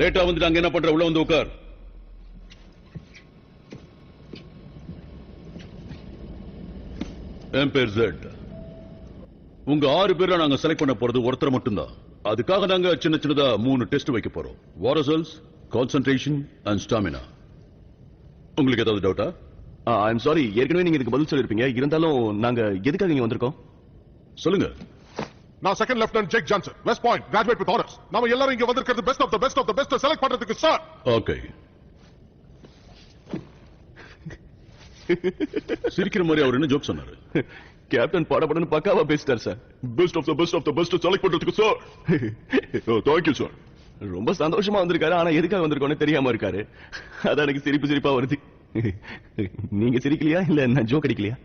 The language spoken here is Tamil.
லேட்டா வந்து நாங்க என்ன பண்ற? உள்ள வந்து உட்கார். என் பேர் ஜெட். உங்க 6 பேர்ல நாங்க செலக்ட் பண்ண போறது ஒருத்தர் மட்டும்தான். அதுக்காக நாங்க சின்னதா 3 டெஸ்ட் வைக்க போறோம். Water cells, concentration and stamina. உங்களுக்கு ஏதாவது டவுட்டா? ஐம் சாரி, ஏற்கனவே நீங்க இதுக்கு பதில் சொல்லிருப்பீங்க. இருந்தாலும் நாங்க எதுக்காக இங்க வந்திருக்கோம் சொல்லுங்க. நான் second lieutenant Jack Johnson, West Point, graduate with honours. நாம எல்லாரும் இங்க வந்திருக்கிறது best of the best select பண்றதுக்கு சார். ஓகே. சிரிக்கிற மாதிரி அவர் என்ன ஜோக் சொன்னாரு? கேப்டன் படபடன்னு பக்காவா பேசிட்டார் sir. Best of the best select பண்றதுக்கு சார். Thank you sir. ரொம்ப சந்தோஷமா வந்திருக்காரு. ஆனா எதுக்காக வந்திருக்கோன்னு தெரியாம இருக்காரு. அதான் எனக்கு சிரிப்பா வருது. நீங்க சிரிக்கலையா இல்ல நான் ஜோக் அடிக்கலையா?